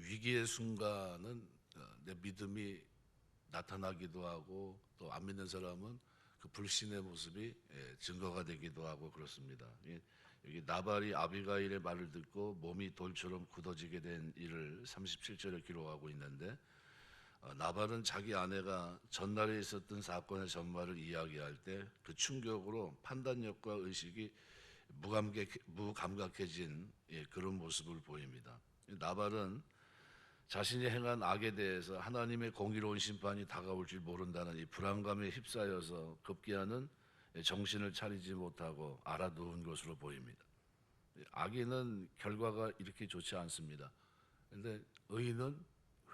위기의 순간은 내 믿음이 나타나기도 하고 또 안 믿는 사람은 그 불신의 모습이 증거가 되기도 하고 그렇습니다. 여기 나발이 아비가일의 말을 듣고 몸이 돌처럼 굳어지게 된 일을 37절에 기록하고 있는데 나발은 자기 아내가 전날에 있었던 사건의 전말을 이야기할 때 그 충격으로 판단력과 의식이 무감각해진 그런 모습을 보입니다. 나발은 자신이 행한 악에 대해서 하나님의 공의로운 심판이 다가올 줄 모른다는 이 불안감에 휩싸여서 급기야는 정신을 차리지 못하고 알아누운 것으로 보입니다. 악인은 결과가 이렇게 좋지 않습니다. 그런데 의인은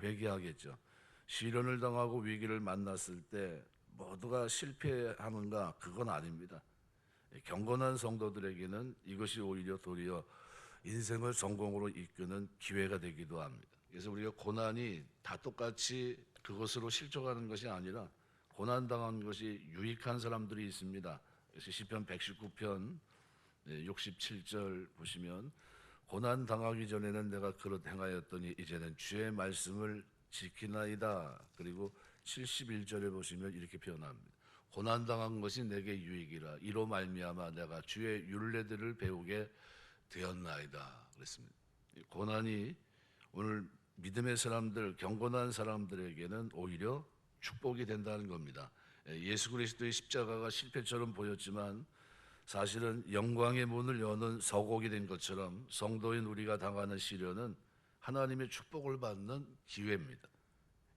회개하겠죠. 시련을 당하고 위기를 만났을 때 모두가 실패하는가? 그건 아닙니다. 경건한 성도들에게는 이것이 오히려 도리어 인생을 성공으로 이끄는 기회가 되기도 합니다. 그래서 우리가 고난이 다 똑같이 그것으로 실족하는 것이 아니라 고난당한 것이 유익한 사람들이 있습니다. 그래서 시편 119편 67절 보시면 고난 당하기 전에는 내가 그릇 행하였더니 이제는 주의 말씀을 지키나이다. 그리고 71절에 보시면 이렇게 표현합니다. 고난 당한 것이 내게 유익이라 이로 말미암아 내가 주의 율례들을 배우게 되었나이다. 그랬습니다. 고난이 오늘 믿음의 사람들, 경건한 사람들에게는 오히려 축복이 된다는 겁니다. 예수 그리스도의 십자가가 실패처럼 보였지만 사실은 영광의 문을 여는 서곡이 된 것처럼 성도인 우리가 당하는 시련은 하나님의 축복을 받는 기회입니다.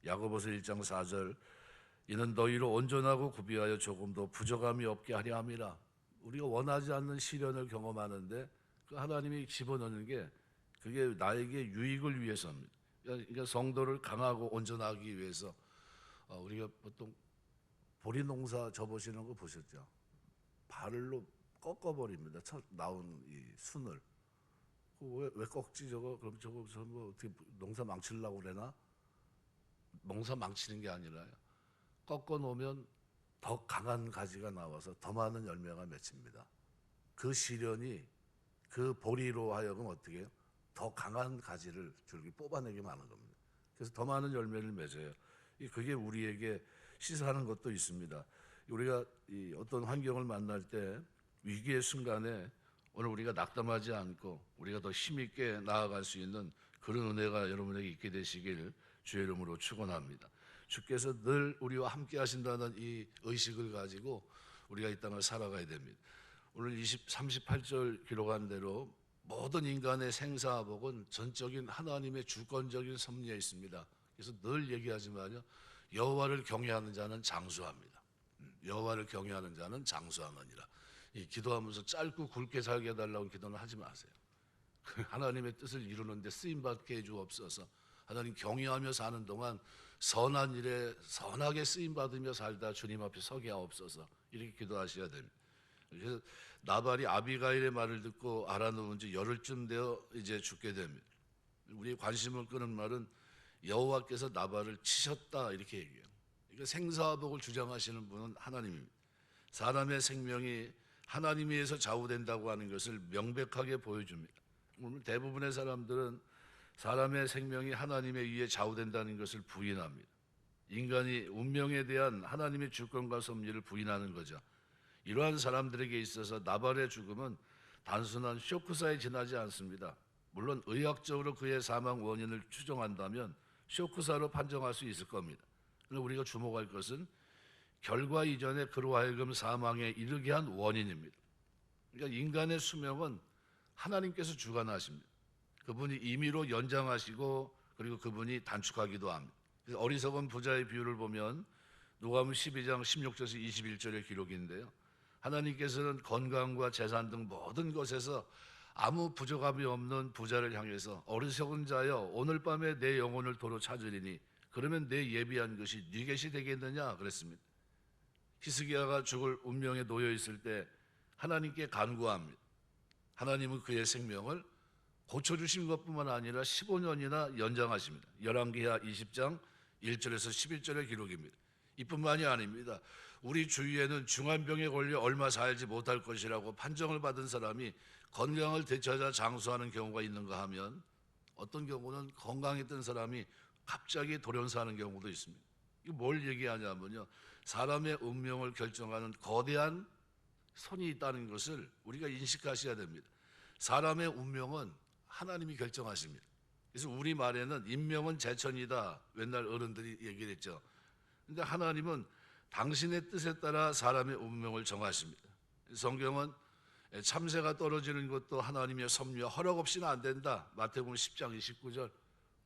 야고보서 1장 4절 이는 너희로 온전하고 구비하여 조금도 부족함이 없게 하려 함이라. 우리가 원하지 않는 시련을 경험하는데 그 하나님이 집어넣는 게 그게 나에게 유익을 위해서입니다. 그러니까 성도를 강하고 온전하기 위해서 우리가 보통 보리 농사 접으시는 거 보셨죠? 발로 꺾어버립니다. 첫 나온 이 순을. 왜 꺾지 저거? 그럼 저거 뭐 어떻게 농사 망치려고 그러나? 농사 망치는 게 아니라요. 꺾어 놓으면 더 강한 가지가 나와서 더 많은 열매가 맺힙니다. 그 시련이 그 보리로 하여금 어떻게 해요? 더 강한 가지를 줄기 뽑아내게 하는 겁니다. 그래서 더 많은 열매를 맺어요. 그게 우리에게 시사하는 것도 있습니다. 우리가 어떤 환경을 만날 때 위기의 순간에 오늘 우리가 낙담하지 않고 우리가 더 힘있게 나아갈 수 있는 그런 은혜가 여러분에게 있게 되시길 주의 이름으로 축원합니다. 주께서 늘 우리와 함께 하신다는 이 의식을 가지고 우리가 이 땅을 살아가야 됩니다. 오늘 38절 기록한 대로 모든 인간의 생사복은 전적인 하나님의 주권적인 섭리에 있습니다. 그래서 늘 얘기하지만요, 여호와를 경외하는 자는 장수합니다. 여호와를 경외하는 자는 장수하느니라. 이 기도하면서 짧고 굵게 살게 해달라고 기도는 하지 마세요. 하나님의 뜻을 이루는데 쓰임받게 해주옵소서. 하나님 경외하며 사는 동안 선한 일에 선하게 쓰임받으며 살다 주님 앞에 서게 하옵소서. 이렇게 기도하셔야 됩니다. 그래서 나발이 아비가일의 말을 듣고 알아놓은 지 열흘쯤 되어 이제 죽게 됩니다. 우리의 관심을 끄는 말은 여호와께서 나발을 치셨다 이렇게 얘기해요. 그러니까 생사복을 주장하시는 분은 하나님입니다. 사람의 생명이 하나님에 의해서 좌우된다고 하는 것을 명백하게 보여줍니다. 오늘 대부분의 사람들은 사람의 생명이 하나님에 의해 좌우된다는 것을 부인합니다. 인간이 운명에 대한 하나님의 주권과 섭리를 부인하는 거죠. 이러한 사람들에게 있어서 나발의 죽음은 단순한 쇼크사에 지나지 않습니다. 물론 의학적으로 그의 사망 원인을 추정한다면 쇼크사로 판정할 수 있을 겁니다. 그런데 우리가 주목할 것은 결과 이전에 그로 하여금 사망에 이르게 한 원인입니다. 그러니까 인간의 수명은 하나님께서 주관하십니다. 그분이 임의로 연장하시고 그리고 그분이 단축하기도 합니다. 어리석은 부자의 비유를 보면 누가복음 12장 16절에서 21절의 기록인데요. 하나님께서는 건강과 재산 등 모든 것에서 아무 부족함이 없는 부자를 향해서 어리석은 자여 오늘 밤에 내 영혼을 도로 찾으리니 그러면 내 예비한 것이 네 것이 되겠느냐 그랬습니다. 히스기야가 죽을 운명에 놓여 있을 때 하나님께 간구합니다. 하나님은 그의 생명을 고쳐주신 것뿐만 아니라 15년이나 연장하십니다. 열왕기하 20장 1절에서 11절의 기록입니다. 이뿐만이 아닙니다. 우리 주위에는 중환병에 걸려 얼마 살지 못할 것이라고 판정을 받은 사람이 건강을 되찾아 장수하는 경우가 있는가 하면 어떤 경우는 건강했던 사람이 갑자기 돌연사하는 경우도 있습니다. 이거 뭘 얘기하냐면요, 사람의 운명을 결정하는 거대한 손이 있다는 것을 우리가 인식하셔야 됩니다. 사람의 운명은 하나님이 결정하십니다. 그래서 우리 말에는 인명은 제천이다, 옛날 어른들이 얘기를 했죠. 근데 하나님은 당신의 뜻에 따라 사람의 운명을 정하십니다. 성경은 참새가 떨어지는 것도 하나님의 섭리와 허락 없이는 안 된다. 마태복음 10장 29절.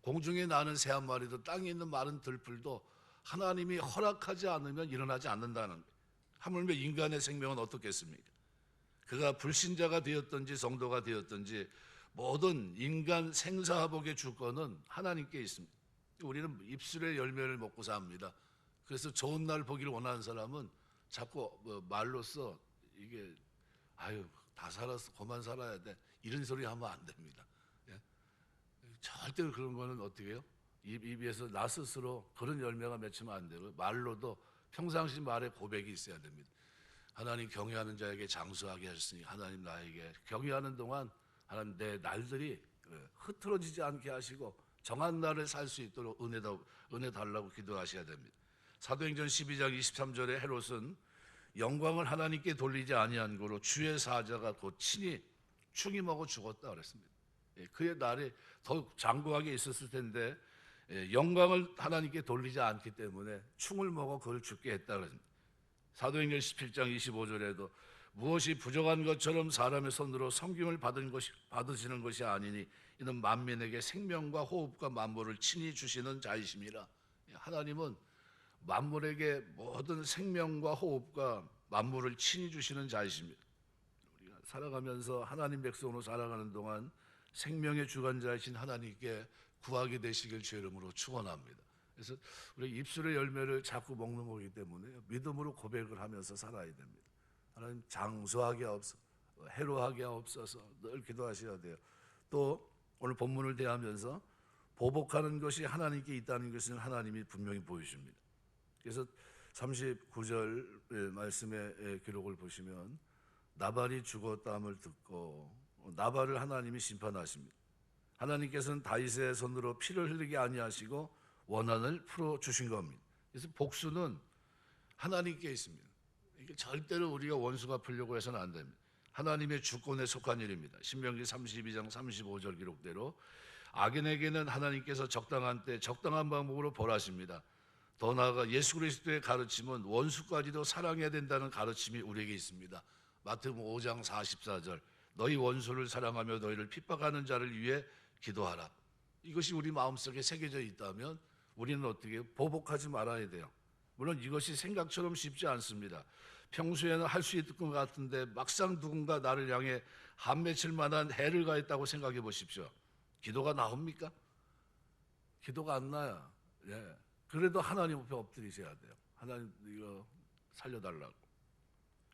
공중에 나는 새 한 마리도 땅에 있는 마른 들풀도 하나님이 허락하지 않으면 일어나지 않는다는 거예요. 하물며 인간의 생명은 어떻겠습니까? 그가 불신자가 되었든지 성도가 되었든지 모든 인간 생사화복의 주권은 하나님께 있습니다. 우리는 입술의 열매를 먹고 삽니다. 그래서 좋은 날 보기를 원하는 사람은 자꾸 말로써 이게 아유 다 살았어, 그만 살아야 돼, 이런 소리 하면 안 됩니다. 예? 절대로 그런 거는 어떻게 해요? 입에서 나 스스로 그런 열매가 맺히면 안 되고, 말로도 평상시 말에 고백이 있어야 됩니다. 하나님 경외하는 자에게 장수하게 하셨으니 하나님 나에게 경외하는 동안 하나님 내 날들이 흐트러지지 않게 하시고 정한 날을 살 수 있도록 은혜 달라고 기도하셔야 됩니다. 사도행전 12장 23절에 헤롯은 영광을 하나님께 돌리지 아니한 고로 주의 사자가 곧 친히 충이 먹어 죽었다 그랬습니다. 그의 날이 더 장구하게 있었을 텐데 영광을 하나님께 돌리지 않기 때문에 충을 먹어 그를 죽게 했다 그랬습니다. 사도행전 17장 25절에도 무엇이 부족한 것처럼 사람의 손으로 섬김을 받으시는 것이 아니니 이는 만민에게 생명과 호흡과 만물을 친히 주시는 자이심이라. 하나님은 만물에게 모든 생명과 호흡과 만물을 친히 주시는 자이십니다. 우리가 살아가면서 하나님 백성으로 살아가는 동안 생명의 주관자이신 하나님께 구하게 되시길 주의 이름으로 축원합니다. 그래서 우리 입술의 열매를 자꾸 먹는 거기 때문에 믿음으로 고백을 하면서 살아야 됩니다. 하나님 장수하게 없어서, 해로하게 없어서 늘 기도하셔야 돼요. 또 오늘 본문을 대하면서 보복하는 것이 하나님께 있다는 것을 하나님이 분명히 보여줍니다. 그래서 39절 말씀의 기록을 보시면 나발이 죽었다함을 듣고 나발을 하나님이 심판하십니다. 하나님께서는 다윗의 손으로 피를 흘리게 아니하시고 원한을 풀어주신 겁니다. 그래서 복수는 하나님께 있습니다. 이게 절대로 우리가 원수 갚으려고 해서는 안 됩니다. 하나님의 주권에 속한 일입니다. 신명기 32장 35절 기록대로 악인에게는 하나님께서 적당한 때 적당한 방법으로 벌하십니다. 더 나아가 예수 그리스도의 가르침은 원수까지도 사랑해야 된다는 가르침이 우리에게 있습니다. 마태복음 5장 44절 너희 원수를 사랑하며 너희를 핍박하는 자를 위해 기도하라. 이것이 우리 마음속에 새겨져 있다면 우리는 어떻게 보복하지 말아야 돼요. 물론 이것이 생각처럼 쉽지 않습니다. 평소에는 할 수 있을 것 같은데 막상 누군가 나를 향해 한 맺힐 만한 해를 가했다고 생각해 보십시오. 기도가 나옵니까? 기도가 안 나요. 예. 그래도 하나님 앞에 엎드리셔야 돼요. 하나님 이거 살려달라고.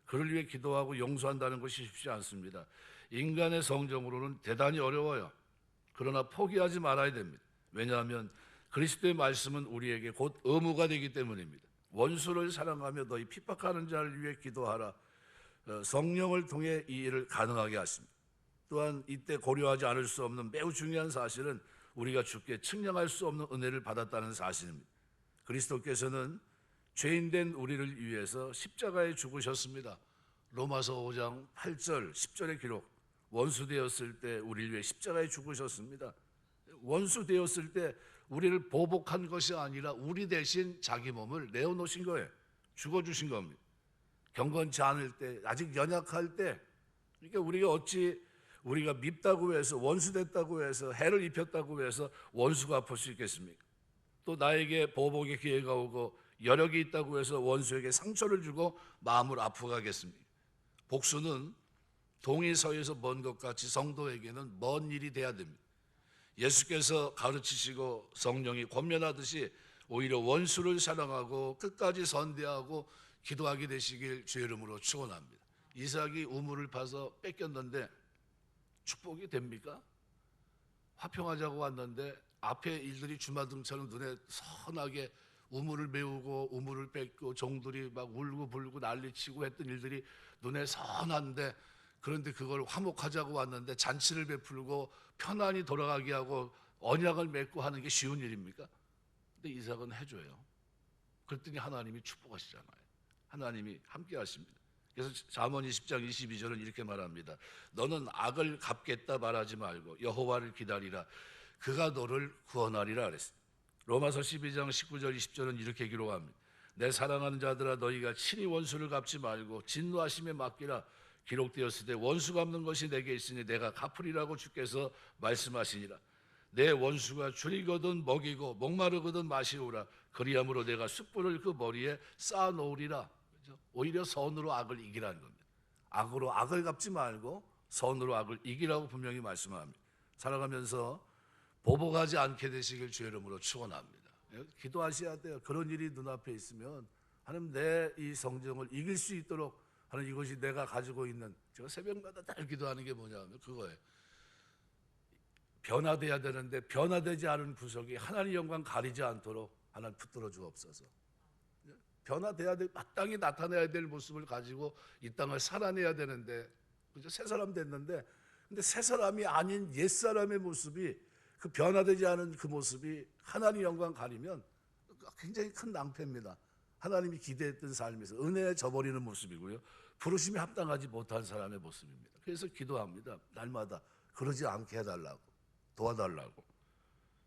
그를 위해 기도하고 용서한다는 것이 쉽지 않습니다. 인간의 성정으로는 대단히 어려워요. 그러나 포기하지 말아야 됩니다. 왜냐하면 그리스도의 말씀은 우리에게 곧 의무가 되기 때문입니다. 원수를 사랑하며 너희 핍박하는 자를 위해 기도하라. 성령을 통해 이 일을 가능하게 하십니다. 또한 이때 고려하지 않을 수 없는 매우 중요한 사실은 우리가 주께 측량할 수 없는 은혜를 받았다는 사실입니다. 그리스도께서는 죄인된 우리를 위해서 십자가에 죽으셨습니다. 로마서 5장 8절 10절의 기록. 원수 되었을 때 우리를 위해 십자가에 죽으셨습니다. 원수 되었을 때 우리를 보복한 것이 아니라 우리 대신 자기 몸을 내어놓으신 거예요. 죽어주신 겁니다. 경건치 않을 때, 아직 연약할 때, 그러니까 우리가 어찌 우리가 밉다고 해서, 원수 됐다고 해서, 해를 입혔다고 해서 원수가 아플 수 있겠습니까? 또 나에게 보복의 기회가 오고 여력이 있다고 해서 원수에게 상처를 주고 마음을 아프게 하겠습니까? 복수는 동이 서에서 먼 것 같이 성도에게는 먼 일이 돼야 됩니다. 예수께서 가르치시고 성령이 권면하듯이 오히려 원수를 사랑하고 끝까지 선대하고 기도하게 되시길 주의 이름으로 축원합니다. 이삭이 우물을 파서 뺏겼는데 축복이 됩니까? 화평하자고 왔는데 앞에 일들이 주마등처럼 눈에 선하게 우물을 메우고 우물을 뺏고 종들이 막 울고 불고 난리치고 했던 일들이 눈에 선한데, 그런데 그걸 화목하자고 왔는데 잔치를 베풀고 편안히 돌아가게 하고 언약을 맺고 하는 게 쉬운 일입니까? 근데 이삭은 해줘요. 그랬더니 하나님이 축복하시잖아요. 하나님이 함께 하십니다. 그래서 잠언 20장 22절은 이렇게 말합니다. 너는 악을 갚겠다 말하지 말고 여호와를 기다리라. 그가 너를 구원하리라 그랬어요. 로마서 12장 19절 20절은 이렇게 기록합니다. 내 사랑하는 자들아 너희가 친히 원수를 갚지 말고 진노하심에 맡기라. 기록되었을 때 원수 갚는 것이 내게 있으니 내가 갚으리라고 주께서 말씀하시니라. 내 원수가 줄이거든 먹이고 목마르거든 마시오라. 그리함으로 내가 숯불을 그 머리에 쌓아놓으리라. 그렇죠? 오히려 선으로 악을 이기라는 겁니다. 악으로 악을 갚지 말고 선으로 악을 이기라고 분명히 말씀합니다. 살아가면서 보복하지 않게 되시길 주의 이름으로 축원합니다. 기도하셔야 돼요. 그런 일이 눈앞에 있으면 하나님 내 이 성정을 이길 수 있도록 하는 이것이 내가 가지고 있는, 제가 새벽마다 늘 기도하는 게 뭐냐면 그거예요. 변화돼야 되는데 변화되지 않은 구석이 하나님 영광 가리지 않도록 하나님 붙들어 주옵소서. 변화돼야 돼, 마땅히 나타내야 될 모습을 가지고 이 땅을 살아내야 되는데, 그죠? 새 사람 됐는데, 근데 새 사람이 아닌 옛 사람의 모습이, 그 변화되지 않은 그 모습이 하나님 영광 가리면 굉장히 큰 낭패입니다. 하나님이 기대했던 삶에서 은혜에 져버리는 모습이고요, 부르심에 합당하지 못한 사람의 모습입니다. 그래서 기도합니다. 날마다 그러지 않게 해달라고, 도와달라고.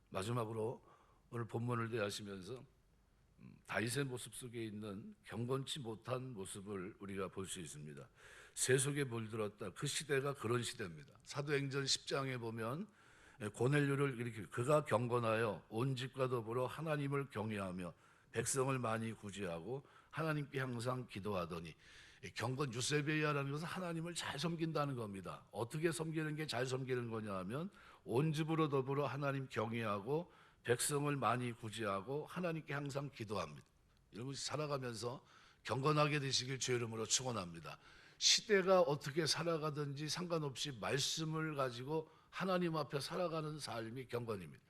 마지막으로 오늘 본문을 대하시면서 다윗의 모습 속에 있는 경건치 못한 모습을 우리가 볼 수 있습니다. 세속에 물들었다. 그 시대가 그런 시대입니다. 사도행전 10장에 보면 고넬료를 이렇게, 그가 경건하여 온 집과 더불어 하나님을 경외하며 백성을 많이 구제하고 하나님께 항상 기도하더니, 경건 유세베이아라는 것은 하나님을 잘 섬긴다는 겁니다. 어떻게 섬기는 게 잘 섬기는 거냐 하면 온 집으로 더불어 하나님 경외하고 백성을 많이 구제하고 하나님께 항상 기도합니다. 이런 것이 살아가면서 경건하게 되시길 주의 이름으로 축원합니다. 시대가 어떻게 살아가든지 상관없이 말씀을 가지고 하나님 앞에 살아가는 삶이 경건입니다.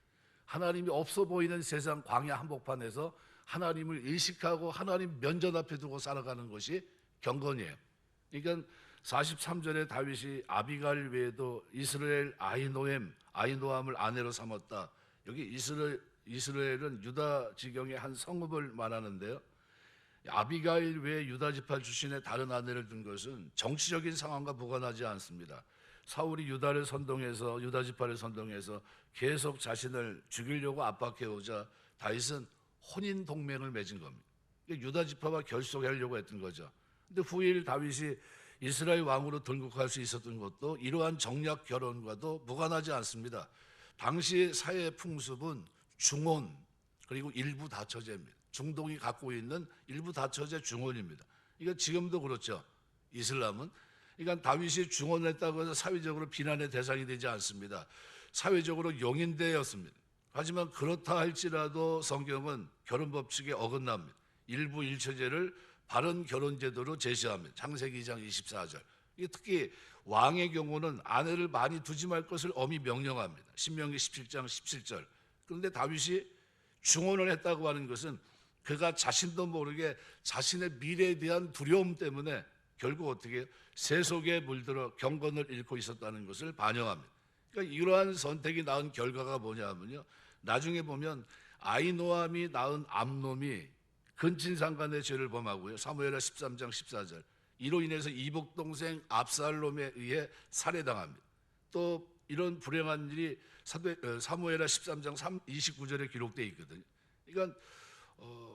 하나님이 없어 보이는 세상 광야 한복판에서 하나님을 의식하고 하나님 면전 앞에 두고 살아가는 것이 경건이에요. 그러니까 43절에 다윗이 아비갈 외에도 이스라엘 아히노암을 아내로 삼았다. 여기 이스라엘은 유다 지경의 한 성읍을 말하는데요, 아비가일 외에 유다 지파 출신의 다른 아내를 둔 것은 정치적인 상황과 무관하지 않습니다. 사울이 유다 지파를 선동해서 계속 자신을 죽이려고 압박해오자 다윗은 혼인 동맹을 맺은 겁니다. 유다 지파와 결속하려고 했던 거죠. 근데 후일 다윗이 이스라엘 왕으로 등극할 수 있었던 것도 이러한 정략 결혼과도 무관하지 않습니다. 당시 사회 풍습은 중혼 그리고 일부 다처제입니다. 중동이 갖고 있는 일부 다처제 중혼입니다. 이거 지금도 그렇죠. 이슬람은. 그러니까 다윗이 중혼했다고 해서 사회적으로 비난의 대상이 되지 않습니다. 사회적으로 용인되었습니다. 하지만 그렇다 할지라도 성경은 결혼 법칙에 어긋납니다. 일부 일처제를 바른 결혼 제도로 제시합니다. 창세기 2장 24절. 특히 왕의 경우는 아내를 많이 두지 말 것을 엄히 명령합니다. 신명기 17장 17절. 그런데 다윗이 중혼을 했다고 하는 것은 그가 자신도 모르게 자신의 미래에 대한 두려움 때문에 결국 어떻게 해요? 세속에 물들어 경건을 잃고 있었다는 것을 반영합니다. 그러니까 이러한 선택이 낳은 결과가 뭐냐면요, 나중에 보면 아히노암이 낳은 암놈이 근친상간의 죄를 범하고요, 사무엘하 13장 14절. 이로 인해서 이복 동생 압살롬에 의해 살해당합니다. 또 이런 불행한 일이 사무엘하 13장 29절에 기록되어 있거든요. 그러니까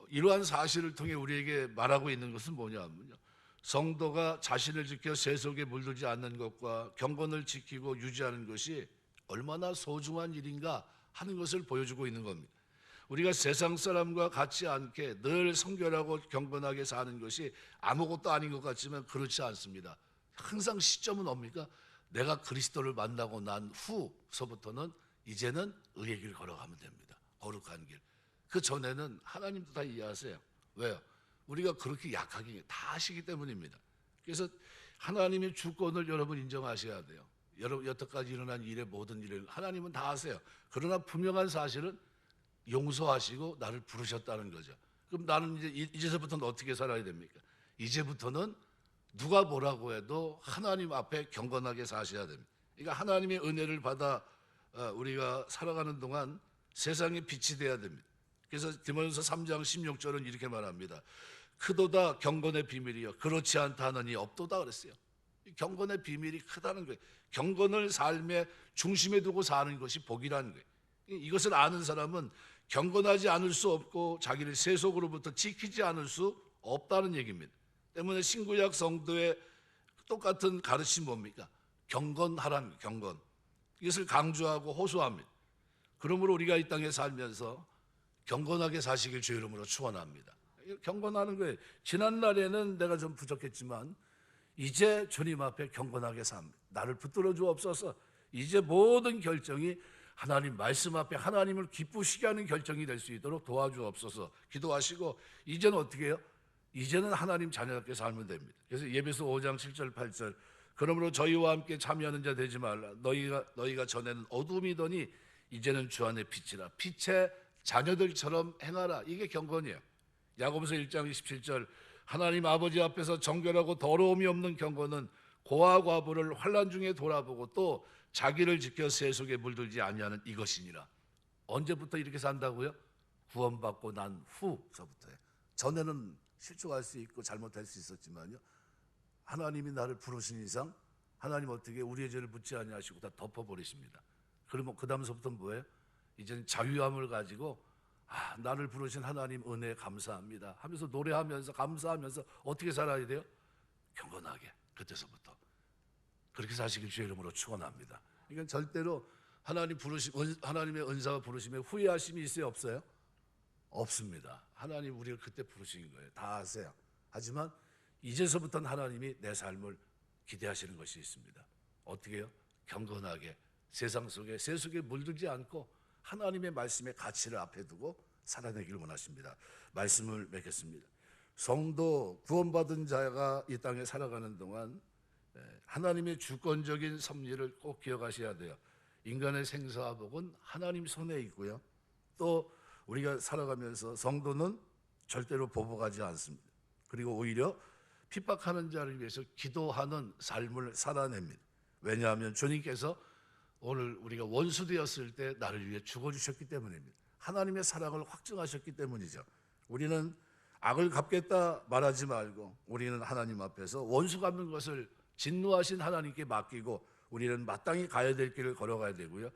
이러한 사실을 통해 우리에게 말하고 있는 것은 뭐냐면요, 성도가 자신을 지켜 세속에 물들지 않는 것과 경건을 지키고 유지하는 것이 얼마나 소중한 일인가 하는 것을 보여주고 있는 겁니다. 우리가 세상 사람과 같지 않게 늘 성결하고 경건하게 사는 것이 아무것도 아닌 것 같지만 그렇지 않습니다. 항상 시점은 뭡니까? 내가 그리스도를 만나고 난 후서부터는 이제는 의의 길 걸어가면 됩니다. 거룩한 길. 그 전에는 하나님도 다 이해하세요. 왜요? 우리가 그렇게 약하게 다 아시기 때문입니다. 그래서 하나님의 주권을 여러분 인정하셔야 돼요. 여러분 여태까지 일어난 일의 모든 일을 하나님은 다 아세요. 그러나 분명한 사실은 용서하시고 나를 부르셨다는 거죠. 그럼 나는 이제서부터는 어떻게 살아야 됩니까? 이제부터는 누가 뭐라고 해도 하나님 앞에 경건하게 사셔야 됩니다. 그러니까 하나님의 은혜를 받아 우리가 살아가는 동안 세상의 빛이 돼야 됩니다. 그래서 디모데전서 3장 16절은 이렇게 말합니다. 크도다 경건의 비밀이요 그렇지 않다 하느니 없도다 그랬어요. 경건의 비밀이 크다는 거예요. 경건을 삶의 중심에 두고 사는 것이 복이라는 거예요. 이것을 아는 사람은 경건하지 않을 수 없고 자기를 세속으로부터 지키지 않을 수 없다는 얘기입니다. 때문에 신구약 성도의 똑같은 가르침 뭡니까? 경건하라는 경건. 이것을 강조하고 호소합니다. 그러므로 우리가 이 땅에 살면서 경건하게 사시길 주의 이름으로 축원합니다. 경건하는 거예요. 지난 날에는 내가 좀 부족했지만 이제 주님 앞에 경건하게 삽니다. 나를 붙들어 주옵소서. 이제 모든 결정이 하나님 말씀 앞에 하나님을 기쁘시게 하는 결정이 될 수 있도록 도와주옵소서. 기도하시고 이제는 어떻게 해요? 이제는 하나님 자녀답게 살면 됩니다. 그래서 예배서 5장 7절 8절 그러므로 저희와 함께 참여하는 자 되지 말라. 너희가 전에는 어둠이더니 이제는 주 안에 빛이라. 빛의 자녀들처럼 행하라. 이게 경건이에요. 야고보서 1장 27절 하나님 아버지 앞에서 정결하고 더러움이 없는 경건은 고아 과부를 환난 중에 돌아보고 또 자기를 지켜 세속에 물들지 아니하는 이것이니라. 언제부터 이렇게 산다고요? 구원받고 난 후서부터요. 전에는 실족할 수 있고 잘못할 수 있었지만요. 하나님이 나를 부르신 이상 하나님 어떻게 우리의 죄를 묻지 아니하시고 다 덮어버리십니다. 그러면 그 다음서부터는 뭐예요? 이제는 자유함을 가지고 나를 부르신 하나님 은혜에 감사합니다 하면서 노래하면서 감사하면서 어떻게 살아야 돼요? 경건하게. 그때서부터 그렇게 사시길 주의 이름으로 축원합니다. 이건 절대로 하나님의 은사가 부르심에 후회하심이 있어요 없어요? 없습니다. 하나님 우리를 그때 부르신 거예요. 다 아세요. 하지만 이제서부터는 하나님이 내 삶을 기대하시는 것이 있습니다. 어떻게 해요? 경건하게 세상 속에 세속에 물들지 않고 하나님의 말씀의 가치를 앞에 두고 살아내기를 원하십니다. 말씀을 맺겠습니다. 성도 구원받은 자가 이 땅에 살아가는 동안 하나님의 주권적인 섭리를 꼭 기억하셔야 돼요. 인간의 생사와 복은 하나님 손에 있고요. 또 우리가 살아가면서 성도는 절대로 보복하지 않습니다. 그리고 오히려 핍박하는 자를 위해서 기도하는 삶을 살아냅니다. 왜냐하면 주님께서 오늘 우리가 원수 되었을 때 나를 위해 죽어주셨기 때문입니다. 하나님의 사랑을 확증하셨기 때문이죠. 우리는 악을 갚겠다 말하지 말고 우리는 하나님 앞에서 원수 갚는 것을 진노하신 하나님께 맡기고 우리는 마땅히 가야 될 길을 걸어가야 되고요.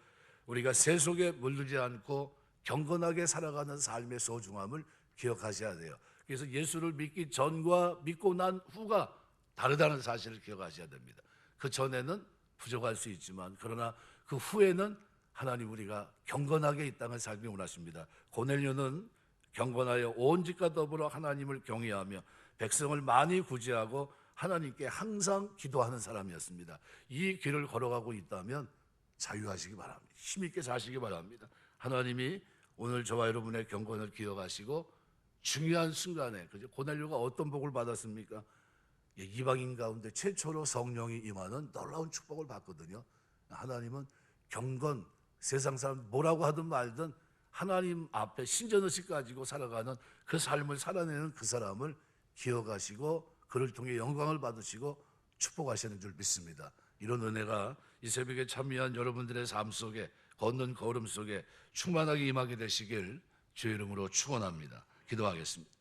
우리가 세속에 물들지 않고 경건하게 살아가는 삶의 소중함을 기억하셔야 돼요. 그래서 예수를 믿기 전과 믿고 난 후가 다르다는 사실을 기억하셔야 됩니다. 그 전에는 부족할 수 있지만 그러나 그 후에는 하나님 우리가 경건하게 이 땅을 살기 원하십니다. 고넬료는 경건하여 온 집과 더불어 하나님을 경외하며 백성을 많이 구제하고 하나님께 항상 기도하는 사람이었습니다. 이 길을 걸어가고 있다면 자유하시기 바랍니다. 힘있게 사시기 바랍니다. 하나님이 오늘 저와 여러분의 경건을 기억하시고 중요한 순간에 고넬료가 어떤 복을 받았습니까? 이방인 가운데 최초로 성령이 임하는 놀라운 축복을 받거든요. 하나님은 경건, 세상 사람 뭐라고 하든 말든 하나님 앞에 신전의식 가지고 살아가는 그 삶을 살아내는 그 사람을 기억하시고 그를 통해 영광을 받으시고 축복하시는 줄 믿습니다. 이런 은혜가 이 새벽에 참여한 여러분들의 삶 속에 걷는 걸음 속에 충만하게 임하게 되시길 주의 이름으로 축원합니다. 기도하겠습니다.